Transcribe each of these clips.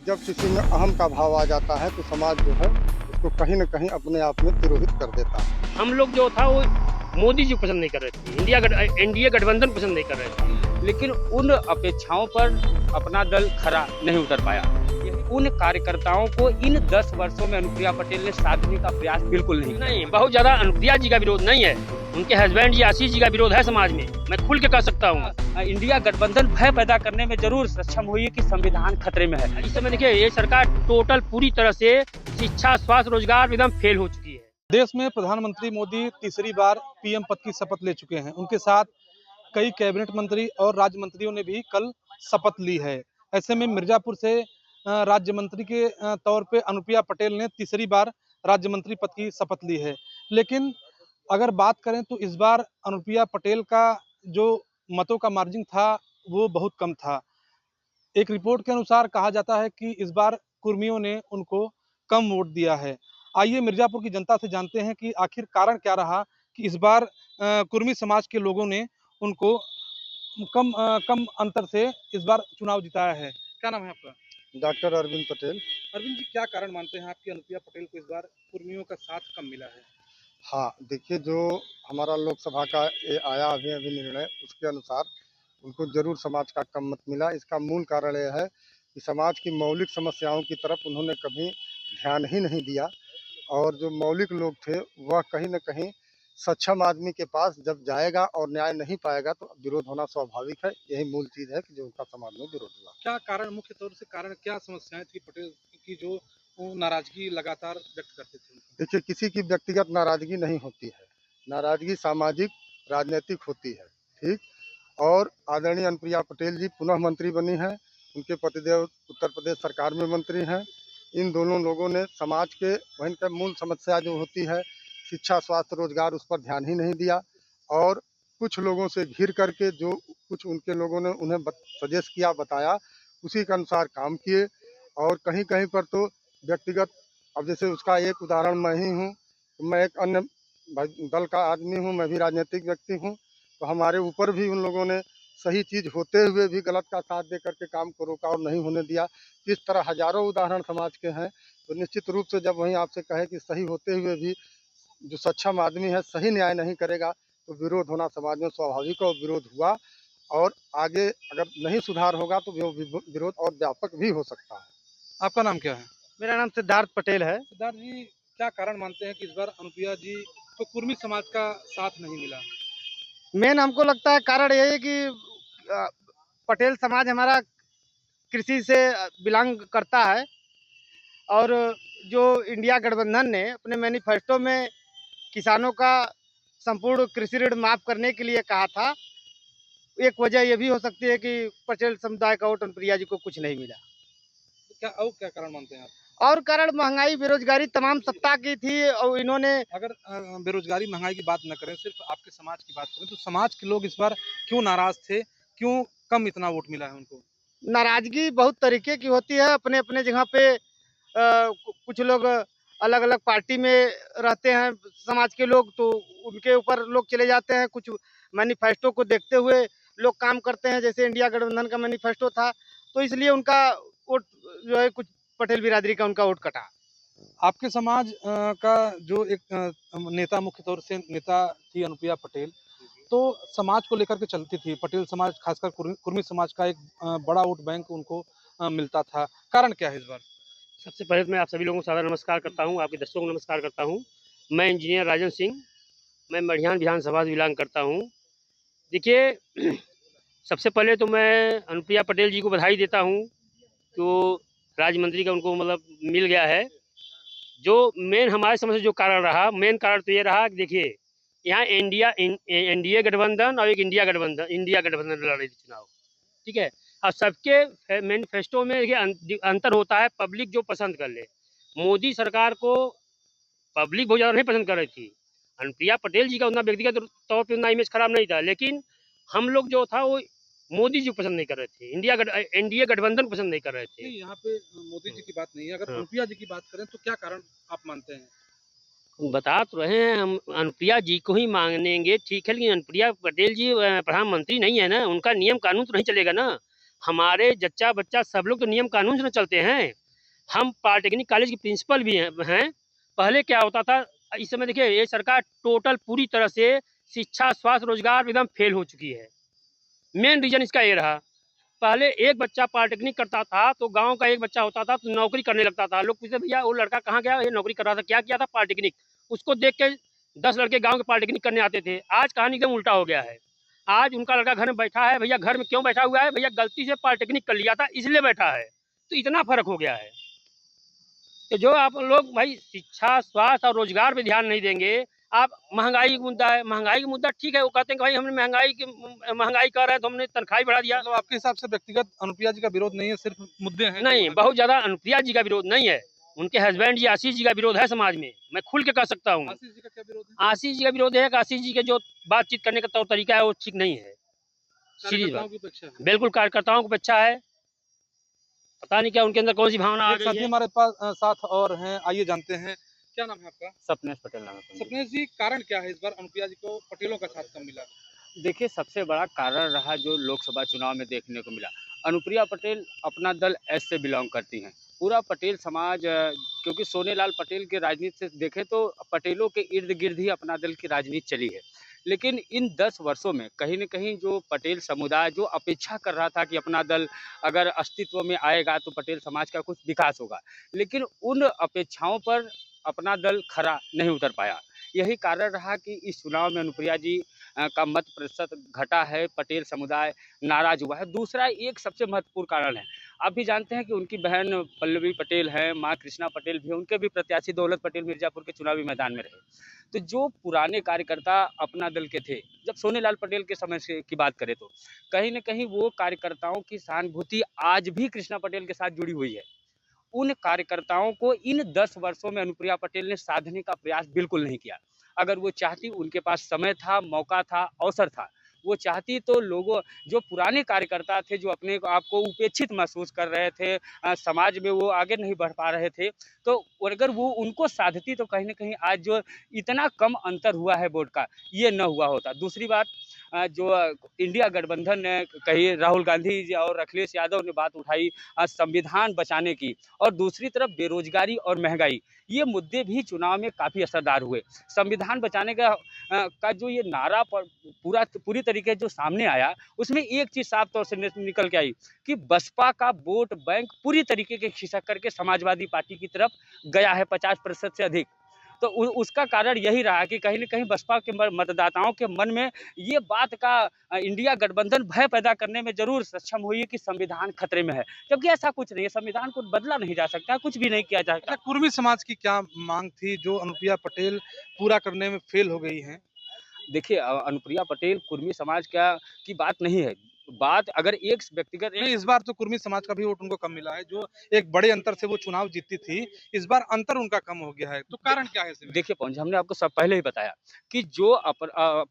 जब किसी में अहम का भाव आ जाता है तो समाज जो है उसको कहीं न कहीं अपने आप में तिरोहित कर देता है। हम लोग जो था वो मोदी जी को पसंद नहीं कर रहे थे, एनडीए गठबंधन पसंद नहीं कर रहे थे, लेकिन उन अपेक्षाओं पर अपना दल खरा नहीं उतर पाया। उन कार्यकर्ताओं को इन 10 वर्षों में अनुप्रिया पटेल ने साधने का प्रयास बिल्कुल नहीं किया। नहीं, बहुत ज्यादा अनुप्रिया जी का विरोध नहीं है, उनके हस्बैंड जी आशीष जी का विरोध है समाज में, मैं खुल के कह सकता हूँ। इंडिया गठबंधन भय पैदा करने में जरूर सक्षम हुई है कि संविधान खतरे में है। इस समय देखिए ये सरकार टोटल पूरी तरह से शिक्षा, स्वास्थ्य, रोजगार एकदम फेल हो चुकी है। देश में प्रधानमंत्री मोदी तीसरी बार पीएम पद की शपथ ले चुके हैं। उनके साथ कई कैबिनेट मंत्री और राज्य मंत्रियों ने भी कल शपथ ली है। ऐसे में मिर्जापुर से राज्य मंत्री के तौर पे अनुप्रिया पटेल ने तीसरी बार राज्य मंत्री पद की शपथ ली है। लेकिन अगर बात करें तो इस बार अनुप्रिया पटेल का जो मतों का मार्जिन था वो बहुत कम था। एक रिपोर्ट के अनुसार कहा जाता है कि इस बार कुर्मियों ने उनको कम वोट दिया है। आइए मिर्जापुर की जनता से जानते हैं कि आखिर कारण क्या रहा कि इस बार कुर्मी समाज के लोगों ने उनको कम अंतर से इस बार चुनाव जिताया है। क्या नाम है आपका? डॉक्टर अरविंद पटेल। अरविंद जी, क्या कारण मानते हैं आप कि अनुप्रिया पटेल को इस बार कुर्मियों का साथ कम मिला है? हाँ, देखिए जो हमारा लोकसभा का ये आया अभी निर्णय उसके अनुसार उनको ज़रूर समाज का कम मत मिला। इसका मूल कारण ये है कि समाज की मौलिक समस्याओं की तरफ उन्होंने कभी ध्यान ही नहीं दिया और जो मौलिक लोग थे वह कहीं न कहीं सक्षम आदमी के पास जब जाएगा और न्याय नहीं पाएगा तो विरोध होना स्वाभाविक है। यही मूल चीज़ है कि जो उनका समाज में विरोध हुआ। क्या कारण, मुख्य तौर से कारण क्या समस्याएं थी पटेल की जो वो नाराजगी लगातार व्यक्त करते थे? देखिए किसी की व्यक्तिगत नाराज़गी नहीं होती है, नाराज़गी सामाजिक राजनीतिक होती है, ठीक? और आदरणीय अनुप्रिया पटेल जी पुनः मंत्री बनी हैं, उनके पतिदेव उत्तर प्रदेश सरकार में मंत्री हैं। इन दोनों लोगों ने समाज के वहीं का मूल समस्या जो होती है शिक्षा, स्वास्थ्य, रोजगार उस पर ध्यान ही नहीं दिया और कुछ लोगों से घिर करके जो कुछ उनके लोगों ने उन्हें सजेस्ट किया, बताया, उसी के अनुसार काम किए और कहीं-कहीं पर तो व्यक्तिगत अब जैसे उसका एक उदाहरण मैं ही हूँ, मैं एक अन्य दल का आदमी हूँ, मैं भी राजनीतिक व्यक्ति हूँ, तो हमारे ऊपर भी उन लोगों ने सही चीज़ होते हुए भी गलत का साथ दे करके काम को रोका और नहीं होने दिया। इस तरह हज़ारों उदाहरण समाज के हैं, तो निश्चित रूप से जब वहीं आपसे कहे कि सही होते हुए भी जो सक्षम आदमी है सही न्याय नहीं करेगा, तो विरोध होना समाज में स्वाभाविक है और विरोध हुआ और आगे अगर नहीं सुधार होगा तो वो विरोध और व्यापक भी हो सकता है। आपका नाम क्या है? मेरा नाम सिद्धार्थ पटेल है। सिद्धार्थ जी, क्या कारण मानते हैं कि इस बार अनुप्रिया जी को कुर्मी समाज का साथ नहीं मिला? मेन हमको लगता है कारण यही है कि पटेल समाज हमारा कृषि से बिलोंग करता है और जो इंडिया गठबंधन ने अपने मैनिफेस्टो में किसानों का संपूर्ण कृषि ऋण माफ करने के लिए कहा था, एक वजह यह भी हो सकती है कि पटेल समुदाय का वोट अनुप्रिया जी को कुछ नहीं मिला। क्या कारण मानते हैं आप? और कारण महंगाई, बेरोजगारी तमाम सत्ता की थी और इन्होंने अगर बेरोजगारी महंगाई की बात न करें, सिर्फ आपके समाज की बात करें तो समाज के लोग इस बार क्यों नाराज थे? क्यों कम इतना वोट मिला है उनको? नाराजगी बहुत तरीके की होती है। अपने अपने जगह पे कुछ लोग अलग अलग पार्टी में रहते हैं समाज के लोग, तो उनके ऊपर लोग चले जाते हैं। कुछ मैनिफेस्टो को देखते हुए लोग काम करते हैं, जैसे इंडिया गठबंधन का मैनिफेस्टो था, तो इसलिए उनका वोट जो है कुछ पटेल बिरादरी का उनका वोट कटा। आपके समाज का जो एक नेता, मुख्य तौर से नेता थी अनुप्रिया पटेल, तो समाज को लेकर के चलती थी। पटेल समाज, खासकर कुर्मी समाज का एक बड़ा वोट बैंक उनको मिलता था। कारण क्या है इस बार? सबसे पहले तो मैं आप सभी लोगों को सादर नमस्कार करता हूँ, आपके दर्शकों को नमस्कार करता हूँ। मैं इंजीनियर राजन सिंह, मैं मढ़ियान विधानसभा से बिलोंग करता हूँ। देखिए सबसे पहले तो मैं अनुप्रिया पटेल जी को बधाई देता हूँ तो राज्य मंत्री का उनको मतलब मिल गया है। जो मेन हमारे समझ से जो कारण रहा, मेन कारण तो ये रहा कि देखिए यहाँ एनडीए गठबंधन और एक इंडिया गठबंधन लड़ रही थी चुनाव, ठीक है। और सबके मैनिफेस्टो में देखिए अंतर होता है, पब्लिक जो पसंद कर ले। मोदी सरकार को पब्लिक बहुत ज़्यादा नहीं पसंद कर रही थी। अनुप्रिया पटेल जी का उतना व्यक्तिगत तौर पे उतना इमेज खराब नहीं था, लेकिन हम लोग जो था वो मोदी जी पसंद नहीं कर रहे थे, एनडीए गठबंधन पसंद नहीं कर रहे थे। नहीं, यहाँ पे मोदी जी की बात नहीं है। अगर हाँ। अनुप्रिया जी की बात करें तो क्या कारण आप मानते हैं? बता तो रहे हैं, हम अनुप्रिया जी को ही मांगेंगे, ठीक है, लेकिन अनुप्रिया पटेल जी प्रधानमंत्री नहीं है ना, उनका नियम कानून तो नहीं चलेगा ना। हमारे जच्चा बच्चा सब लोग तो नियम कानून से न चलते हैं। हम पॉलिटेक्निक कॉलेज के प्रिंसिपल भी हैं। पहले क्या होता था, इस समय देखिए ये सरकार टोटल पूरी तरह से शिक्षा, स्वास्थ्य, रोजगार एकदम फेल हो चुकी है। मेन रीज़न इसका ये रहा, पहले एक बच्चा पॉलिटेक्निक करता था तो गाँव का एक बच्चा होता था तो नौकरी करने लगता था। लोग पूछते भैया वो लड़का कहाँ गया? ये नौकरी कर रहा था। क्या किया था? पॉलिटेक्निक। उसको देख के 10 लड़के गाँव के पॉलिटेक्निक करने आते थे। आज कहानी एकदम उल्टा हो गया है। आज उनका लड़का घर में बैठा है, भैया घर में क्यों बैठा हुआ है? भैया गलती से पॉलिटेक्निक कर लिया था इसलिए बैठा है। तो इतना फ़र्क हो गया है। तो जो आप लोग भाई शिक्षा, स्वास्थ्य और रोजगार पे ध्यान नहीं देंगे, आप महँगाई का मुद्दा है, महँगाई का मुद्दा ठीक है, वो कहते हैं कि भाई हमने महँगाई कर रहे हैं तो हमने तनख्वाही बढ़ा दिया। मतलब आपके हिसाब से व्यक्तिगत अनुप्रिया जी का विरोध नहीं है, सिर्फ मुद्दे हैं? नहीं, बहुत ज़्यादा अनुप्रिया जी का विरोध नहीं है, उनके हस्बैंड जी आशीष जी का विरोध है समाज में, मैं खुल के कह सकता हूँ। आशीष जी का क्या विरोध है? आशीष जी का विरोध है कि आशीष जी के जो बातचीत करने का तौर तरीका है वो ठीक नहीं है। सीधी कार्यकर्ताओं बात, की अपेक्षा है। बिल्कुल कार्यकर्ताओं को अच्छा है, पता नहीं क्या उनके अंदर कौन सी भावना आ एक गई साथी है। हमारे पास साथ और हैं, आइए जानते हैं। क्या नाम है आपका? सपनेश पटेल नाम है पंडित। सपनेश जी, कारण क्या है इस बार अनुप्रिया जी को पटेलों का साथ कम मिला? देखिए, सबसे बड़ा कारण रहा जो लोकसभा चुनाव में देखने को मिला। अनुप्रिया पटेल अपना दल एस से बिलोंग करती हैं। पूरा पटेल समाज क्योंकि सोनेलाल पटेल के राजनीति से देखें तो पटेलों के इर्द-गिर्द ही अपना दल की राजनीति चली है। लेकिन इन 10 वर्षों में कहीं न कहीं जो पटेल समुदाय जो अपेक्षा कर रहा था कि अपना दल अगर अस्तित्व में आएगा तो पटेल समाज का कुछ विकास होगा। लेकिन उन अपेक्षाओं पर अपना दल खरा नहीं उतर पाया। यही कारण रहा कि इस चुनाव में अनुप्रिया जी का मत प्रतिशत घटा है, पटेल समुदाय नाराज़ हुआ है। दूसरा एक सबसे महत्वपूर्ण कारण है, आप भी जानते हैं कि उनकी बहन पल्लवी पटेल हैं, माँ कृष्णा पटेल भी हैं, उनके भी प्रत्याशी दौलत पटेल मिर्ज़ापुर के चुनावी मैदान में रहे। तो जो पुराने कार्यकर्ता अपना दल के थे, जब सोनेलाल पटेल के समय से की बात करें तो कहीं न कहीं वो कार्यकर्ताओं की सहानुभूति आज भी कृष्णा पटेल के साथ जुड़ी हुई है। उन कार्यकर्ताओं को इन 10 वर्षों में अनुप्रिया पटेल ने साधने का प्रयास बिल्कुल नहीं किया। अगर वो चाहती, उनके पास समय था, मौका था, अवसर था, वो चाहती तो लोगों जो पुराने कार्यकर्ता थे, जो अपने आप को उपेक्षित महसूस कर रहे थे, समाज में वो आगे नहीं बढ़ पा रहे थे, तो अगर वो उनको साधती तो कहीं न कहीं आज जो इतना कम अंतर हुआ है वोट का, ये न हुआ होता। दूसरी बात जो इंडिया गठबंधन ने कही, राहुल गांधी जी और अखिलेश यादव ने बात उठाई संविधान बचाने की, और दूसरी तरफ बेरोजगारी और महंगाई, ये मुद्दे भी चुनाव में काफ़ी असरदार हुए। संविधान बचाने का जो ये नारा पूरी तरीके जो सामने आया, उसमें एक चीज़ साफ तौर से निकल के आई कि बसपा का वोट बैंक पूरी तरीके के खिसक करके समाजवादी पार्टी की तरफ गया है 50% से अधिक। तो उसका कारण यही रहा कि कहीं न कहीं बसपा के मतदाताओं के मन में ये बात का इंडिया गठबंधन भय पैदा करने में ज़रूर सक्षम हुई है कि संविधान खतरे में है। जबकि ऐसा कुछ नहीं है, संविधान को बदला नहीं जा सकता, कुछ भी नहीं किया जा सकता। अच्छा, कुर्मी समाज की क्या मांग थी जो अनुप्रिया पटेल पूरा करने में फेल हो गई हैं? देखिए अनुप्रिया पटेल कुर्मी समाज की बात नहीं है। बात अगर एक व्यक्तिगत नहीं, इस बार तो कुर्मी समाज का भी वोट उनको कम मिला है, जो एक बड़े अंतर से वो चुनाव जीती थी, इस बार अंतर उनका कम हो गया है, तो कारण क्या है इसमें? देखिए पवन जी, हमने आपको सब पहले ही बताया कि जो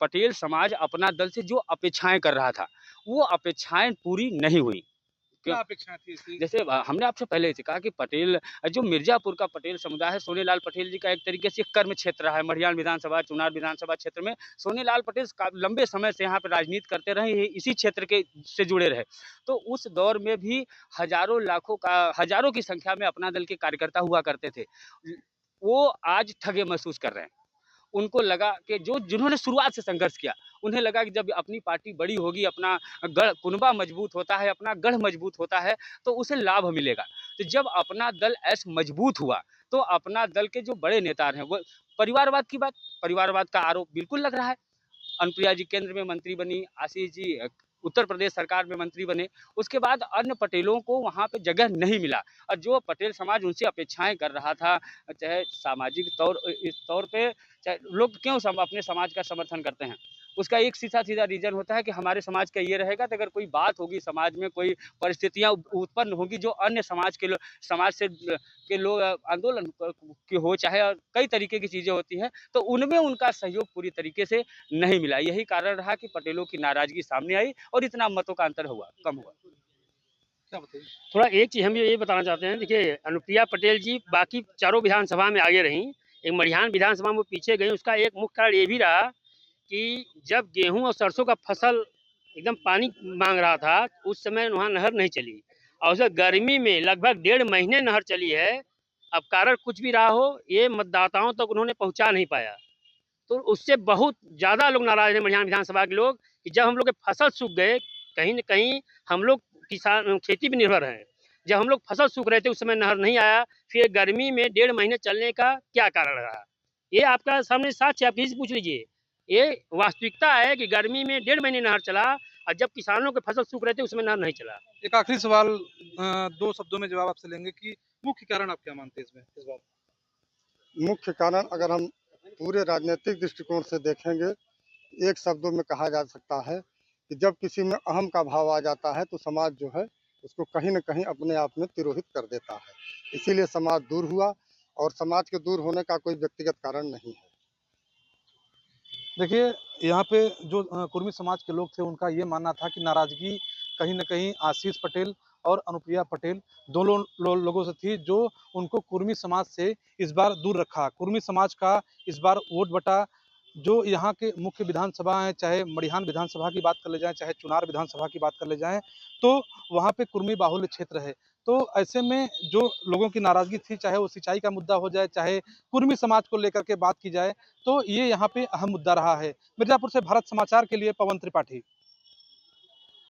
पटेल समाज अपना दल से जो अपेक्षाएं कर रहा था, वो अपेक्षाएं पूरी नहीं हुई। क्या अपेक्षाएं थी इसकी? जैसे हमने आपसे पहले ही कहा कि पटेल जो मिर्ज़ापुर का पटेल समुदाय है, सोनेलाल पटेल जी का एक तरीके से कर्म क्षेत्र रहा है। मढ़ियान विधानसभा, चुनार विधानसभा क्षेत्र में सोनेलाल पटेल लंबे समय से यहाँ पे राजनीति करते रहे, इसी क्षेत्र के से जुड़े रहे। तो उस दौर में भी हज़ारों की संख्या में अपना दल के कार्यकर्ता हुआ करते थे। वो आज ठगे महसूस कर रहे हैं। उनको लगा कि जिन्होंने शुरुआत से संघर्ष किया, उन्हें लगा कि जब अपनी पार्टी बड़ी होगी, अपना कुनबा मजबूत होता है, अपना गढ़ मजबूत होता है, तो उसे लाभ मिलेगा। तो जब अपना दल ऐसे मजबूत हुआ, तो अपना दल के जो बड़े नेता हैं, वो परिवारवाद का आरोप बिल्कुल लग रहा है। अनुप्रिया जी केंद्र में मंत्री बनी, आशीष जी उत्तर प्रदेश सरकार में मंत्री बने, उसके बाद अन्य पटेलों को वहाँ पे जगह नहीं मिला, और जो पटेल समाज उनसे अपेक्षाएं कर रहा था, चाहे सामाजिक इस तौर पे, चाहे लोग क्यों अपने समाज का समर्थन करते हैं, उसका एक सीधा रीज़न होता है कि हमारे समाज का ये रहेगा कि अगर कोई बात होगी समाज में, कोई परिस्थितियाँ उत्पन्न होगी जो अन्य समाज के लोग आंदोलन की हो, चाहे और कई तरीके की चीज़ें होती हैं, तो उनमें उनका सहयोग पूरी तरीके से नहीं मिला। यही कारण रहा कि पटेलों की नाराज़गी सामने आई और इतना मतों का अंतर कम हुआ। क्या बताइए? थोड़ा एक चीज़ हम ये बताना चाहते हैं, देखिए अनुप्रिया पटेल जी बाकी चारों विधानसभा में आगे रहीं, एक मढ़ियान विधानसभा में वो पीछे गई। उसका एक मुख्य कारण ये भी रहा कि जब गेहूं और सरसों का फसल एकदम पानी मांग रहा था, उस समय वहाँ नहर नहीं चली और उसे गर्मी में लगभग 1.5 महीने नहर चली है। अब कारण कुछ भी रहा हो, ये मतदाताओं तक उन्होंने पहुँचा नहीं पाया। तो उससे बहुत ज़्यादा लोग नाराज़ हैं मढ़ियान विधानसभा के लोग कि जब हम लोग के फसल सूख गए, कहीं न कहीं हम लोग किसान खेती पे निर्भर हैं। जब हम लोग फसल सूख रहे थे उस समय नहर नहीं आया, फिर गर्मी में 1.5 महीने चलने का क्या कारण रहा? ये आपका सामने साक्ष्य है, आप किसी से पूछ लीजिए। ये वास्तविकता है कि गर्मी में 1.5 महीने नहर चला और जब किसानों के फसल सूख रहे थे उस समय नहर नहीं चला। एक आखिरी सवाल, 2 शब्दों में जवाब आपसे लेंगे कि मुख्य कारण आप क्या मानते हैं इसमें इस बार? मुख्य कारण अगर हम पूरे राजनीतिक दृष्टिकोण से देखेंगे, एक शब्दों में कहा जा सकता है कि जब किसी में अहम का भाव आ जाता है तो समाज जो है उसको कहीं न कहीं अपने आप में तिरोहित कर देता है। इसीलिए समाज दूर हुआ और समाज के दूर होने का कोई व्यक्तिगत कारण नहीं है। देखिए, यहाँ पे जो कुर्मी समाज के लोग थे, उनका ये मानना था कि नाराज़गी कहीं न कहीं आशीष पटेल और अनुप्रिया पटेल दोनों लोगों से थी, जो उनको कुर्मी समाज से इस बार दूर रखा। कुर्मी समाज का इस बार वोट बटा। जो यहाँ के मुख्य विधानसभा हैं, चाहे मड़िहान विधानसभा की बात कर ले जाएँ, चाहे चुनार विधानसभा की बात कर ले जाएँ, तो वहाँ पे कुर्मी बाहुल्य क्षेत्र है। तो ऐसे में जो लोगों की नाराज़गी थी, चाहे वो सिंचाई का मुद्दा हो जाए, चाहे कुर्मी समाज को लेकर के बात की जाए, तो ये यहाँ पे अहम मुद्दा रहा है। मिर्ज़ापुर से भारत समाचार के लिए पवन त्रिपाठी।